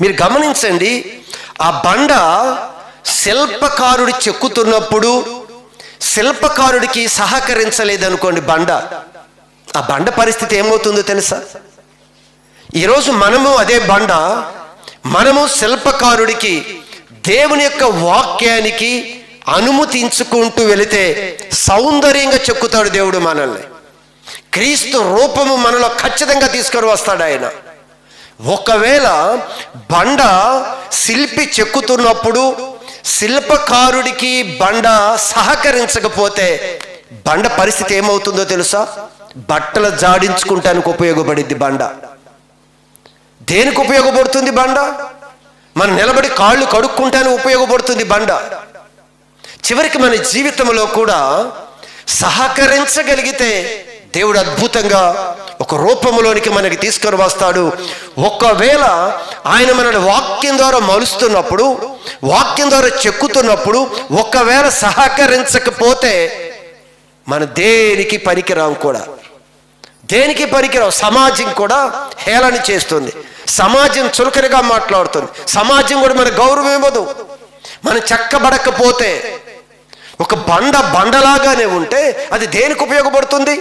మీరు గమనించండి, ఆ బండ శిల్పకారుడు చెక్కుతున్నప్పుడు శిల్పకారుడికి సహకరించలేదనుకోండి బండ, ఆ బండ పరిస్థితి ఏమవుతుందో తెలుసా? ఈరోజు మనము అదే బండ, మనము శిల్పకారుడికి దేవుని యొక్క వాక్యానికి అనుమతించుకుంటూ వెళితే సౌందర్యంగా చెక్కుతాడు దేవుడు మనల్ని. క్రీస్తు రూపము మనలో ఖచ్చితంగా తీసుకొని వస్తాడు ఆయన. ఒకవేళ బండ శిల్పి చెక్కుతున్నప్పుడు శిల్పకారుడికి బండ సహకరించకపోతే బండ పరిస్థితి ఏమవుతుందో తెలుసా? బట్టలు జాడించుకుంటానికి ఉపయోగపడింది బండ. దేనికి ఉపయోగపడుతుంది బండ? మనం నిలబడి కాళ్ళు కడుక్కుంటానికి ఉపయోగపడుతుంది బండ. చివరికి మన జీవితంలో కూడా సహకరించగలిగితే దేవుడు అద్భుతంగా ఒక రూపంలోనికి మనకి తీసుకొని వస్తాడు. ఒకవేళ ఆయన మనల్ని వాక్యం ద్వారా మలుస్తున్నప్పుడు, వాక్యం ద్వారా చెక్కుతున్నప్పుడు ఒకవేళ సహకరించకపోతే మన దేనికి పనికిరాం కూడా, దేనికి పనికిరాం. సమాజం కూడా హేళన చేస్తుంది, సమాజం చులకనగా మాట్లాడుతుంది, సమాజం కూడా మన గౌరవం ఇవ్వదు. మనం చెక్కబడకపోతే ఒక బండలాగానే ఉంటే అది దేనికి ఉపయోగపడుతుంది?